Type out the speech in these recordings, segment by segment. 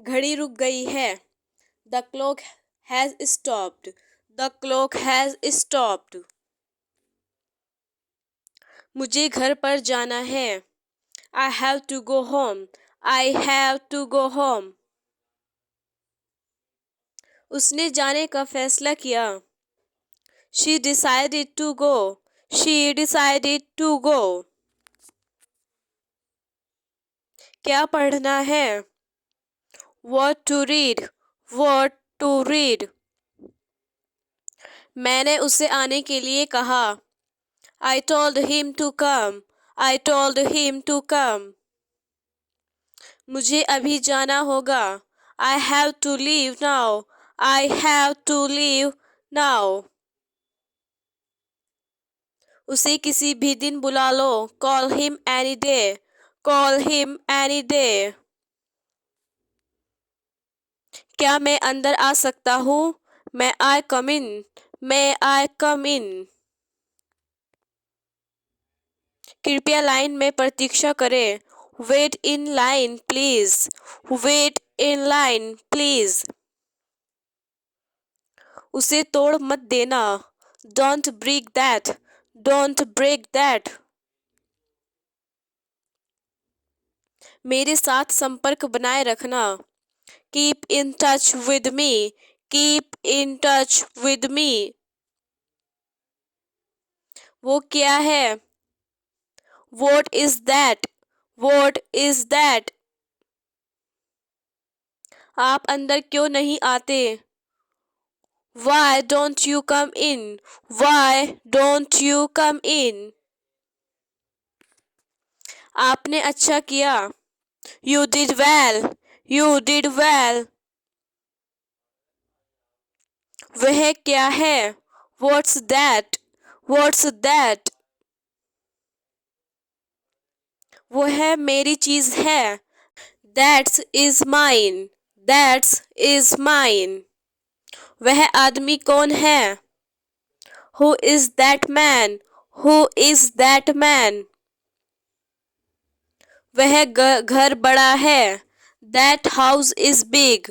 घड़ी रुक गई है। The clock has stopped. The clock has stopped. मुझे घर पर जाना है। I have to go home. I have to go home. उसने जाने का फैसला किया। She decided to go. She decided to go. क्या पढ़ना है? What to read? What to read? मैंने उसे आने के लिए कहा। I told him to come. I told him to come. मुझे अभी जाना होगा। I have to leave now. I have to leave now. उसे किसी भी दिन बुला लो। Call him any day. Call him any day. क्या मैं अंदर आ सकता हूँ? May I come in? May I come in? कृपया लाइन में प्रतीक्षा करें। Wait in line please. Wait in line please. उसे तोड़ मत देना। Don't break that. Don't break that. मेरे साथ संपर्क बनाए रखना। Keep in touch with me. Keep in touch with me. वो क्या है? What is that? What is that? आप अंदर क्यों नहीं आते? Why don't you come in? Why don't you come in? आपने अच्छा किया। You did well. You did well. वह क्या है? What's that? What's that? वह मेरी चीज है। That is mine. That is mine. वह आदमी कौन है? Who is that man? Who is that man? वह घर बड़ा है। That house is big.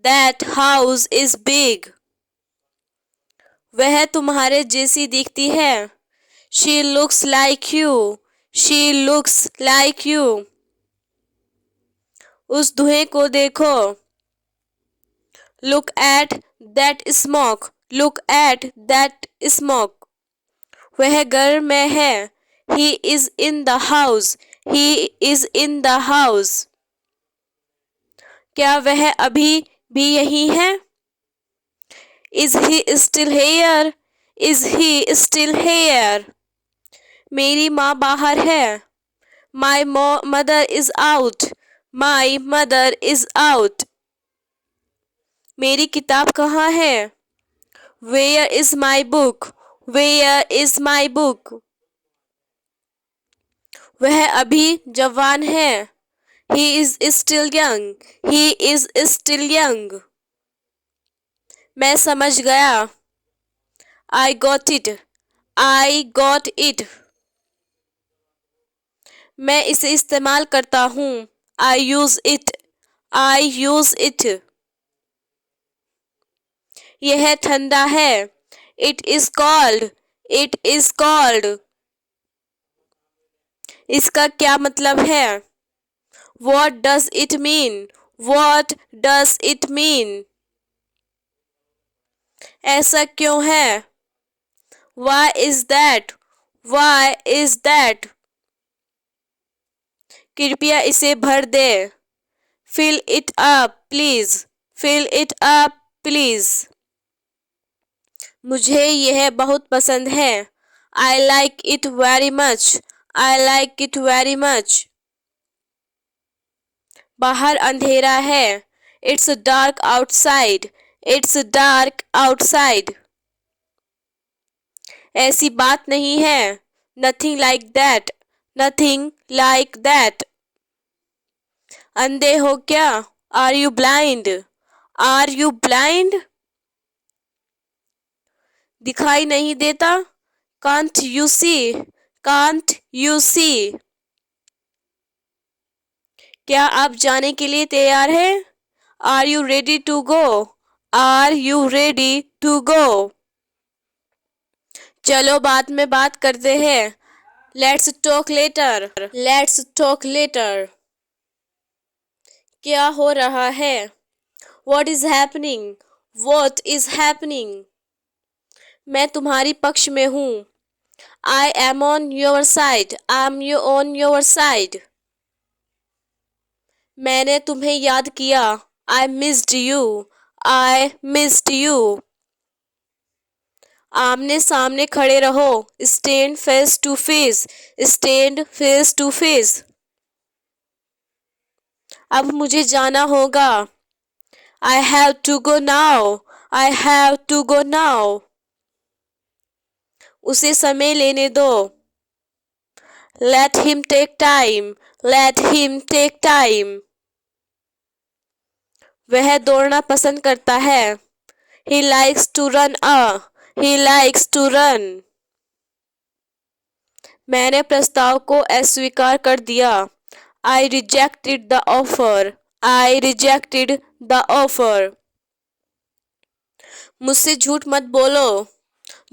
That house is big. वह तुम्हारे जैसी दिखती है। She looks like you. She looks like you. उस धुएं को देखो। Look at that smoke. Look at that smoke. वह घर में है। He is in the house. He is in the house. क्या वह अभी भी यहीं है? Is he still here? Is he still here? मेरी माँ बाहर है। My mother is out. My mother is out. मेरी किताब कहाँ है? Where is my book? Where is my book? वह अभी जवान है। He is still young. He is still young. मैं समझ गया। I got it. I got it. मैं इसे इस्तेमाल करता हूँ। I use it. I use it. यह ठंडा है। It is cold. It is cold. इसका क्या मतलब है? What does it mean? What does it mean? ऐसा क्यों है? Why is that? Why is that? कृपया इसे भर दे। Fill it up, please. Fill it up, please. मुझे यह बहुत पसंद है। I like it very much. I like it very much. बाहर अंधेरा है। It's dark outside. It's dark outside. ऐसी बात नहीं है। Nothing like that. Nothing like that. अंधे हो क्या? Are you blind? Are you blind? दिखाई नहीं देता? Can't you see? Can't you see? क्या आप जाने के लिए तैयार हैं? Are you ready to go? Are you ready to go? चलो बाद में बात करते हैं. Let's talk later. Let's talk later. क्या हो रहा है? What is happening? What is happening? मैं तुम्हारी पक्ष में हूँ. I am on your side. I'm on your side. मैंने तुम्हें याद किया. I missed you. I missed you. आमने सामने खड़े रहो. Stand face to face. Stand face to face. अब मुझे जाना होगा. I have to go now. I have to go now. उसे समय लेने दो. Let him take time. Let him take time. वह दौड़ना पसंद करता है. He likes to run. He likes to run. मैंने प्रस्ताव को अस्वीकार कर दिया. I rejected the offer. I rejected the offer. मुझसे झूठ मत बोलो.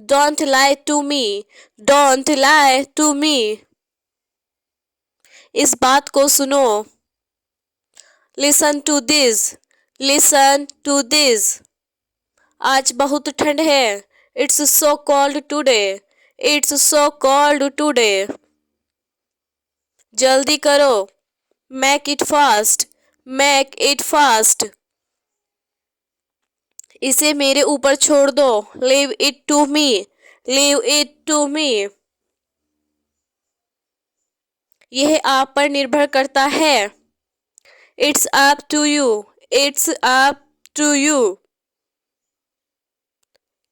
Don't lie to me. Don't lie to me. इस बात को सुनो. Listen to this. Listen to this. आज बहुत ठंड है. It's so cold today. It's so cold today. जल्दी करो. Make it fast. Make it fast. इसे मेरे ऊपर छोड़ दो. Leave it to me. Leave it to me. यह आप पर निर्भर करता है. It's up to you. It's up to you.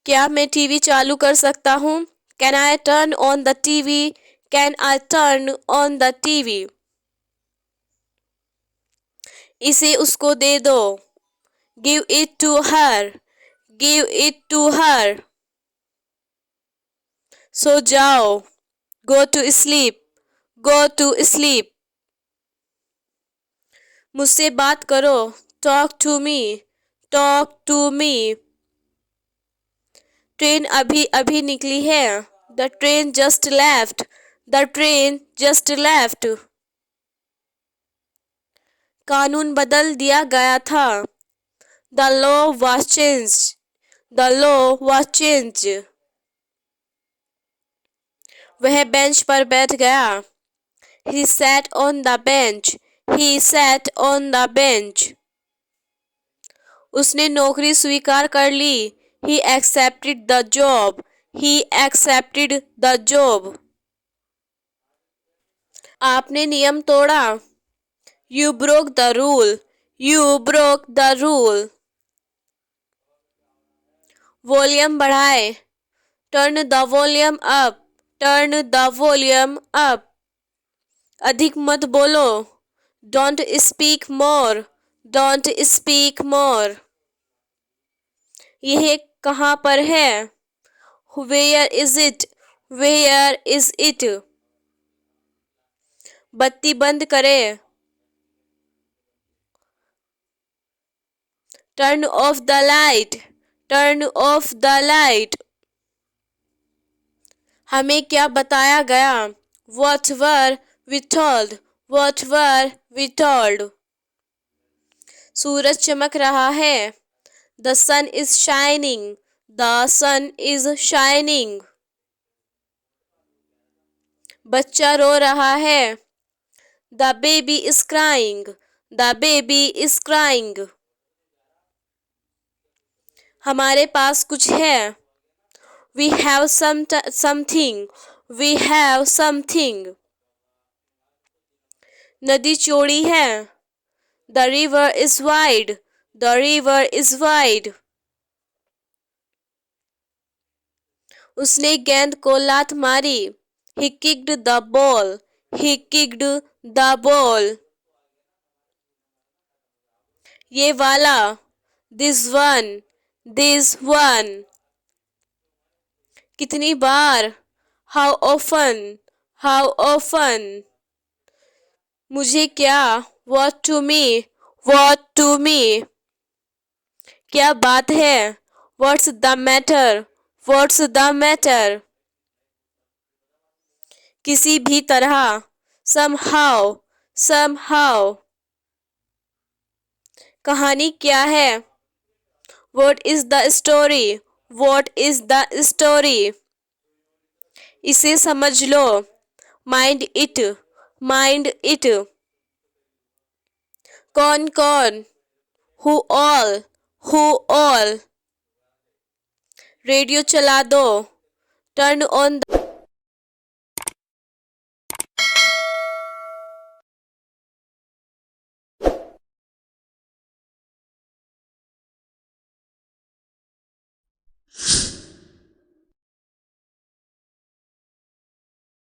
क्या मैं टीवी चालू कर सकता हूँ? Can I turn on the TV? Can I turn on the TV? इसे उसको दे दो. Give it to her. Give it to her. सो जाओ. Go to sleep. Go to sleep. मुझसे बात करो. Talk to me. Talk to me. Train अभी अभी निकली है. The train just left. The train just left. कानून बदल दिया गया था. The law was changed. The law was changed. वह बेंच पर बैठ गया. He sat on the bench. He sat on the bench. उसने नौकरी स्वीकार कर ली. He accepted the job. He accepted the job. आपने नियम तोड़ा. You broke the rule. You broke the rule. Volume बढ़ाए. Turn the volume up. Turn the volume up. अधिक मत बोलो. Don't speak more. Don't speak more. यह कहाँ पर है? Where is it? Where is it? बत्ती बंद करे. Turn off the light. Turn off the light. हमें क्या बताया गया? What were we told? What were we told? सूरज चमक रहा है. The sun is shining. The sun is shining. बच्चा रो रहा है. The baby is crying. The baby is crying. हमारे पास कुछ है. We have something. We have something. नदी चौड़ी है. The river is wide. The river is wide. उसने गेंद को लात मारी. He kicked the ball. He kicked the ball. ये वाला. This one. This one. कितनी बार? How often? How often? मुझे क्या? What to me? What to me? क्या बात है? What's the matter? What's the matter? किसी भी तरह, somehow, somehow. कहानी क्या है? What is the story? What is the story? इसे समझ लो, mind it, mind it. कौन कौन? Who all? Who all? Radio चला दो, turn on the